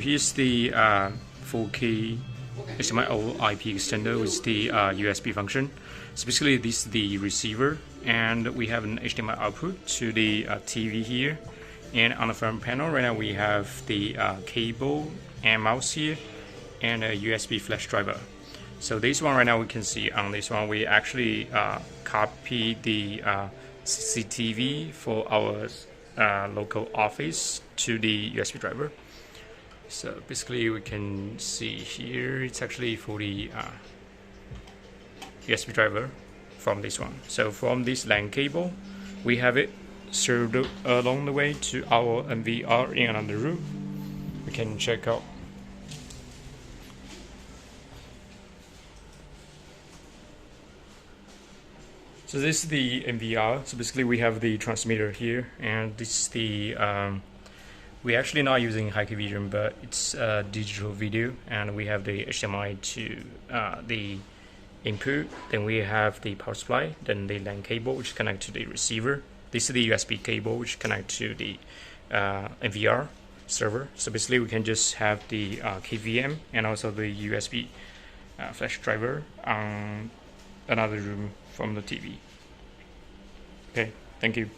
Here's the 4K HDMI over IP extender with the USB function. So basically this is the receiver, and we have an HDMI output to the TV here. And on the front panel right now we have the cable and mouse here, and a USB flash driver. So this one right now we can see on this one we actually copy the CCTV for our local office to the USB driver. So basically we can see here it's actually for the USB driver from this one. So from this LAN cable we have it served along the way to our NVR in another room. We can check out. So this is the NVR. So basically we have the transmitter here, and this is the we're actually not using high vision, but it's digital video, and we have the HDMI to the input. Then we have the power supply, then the LAN cable which connect to the receiver. This is the USB cable which connect to the NVR server. So basically we can just have the KVM and also the USB flash driver on another room from the TV. Okay, thank you.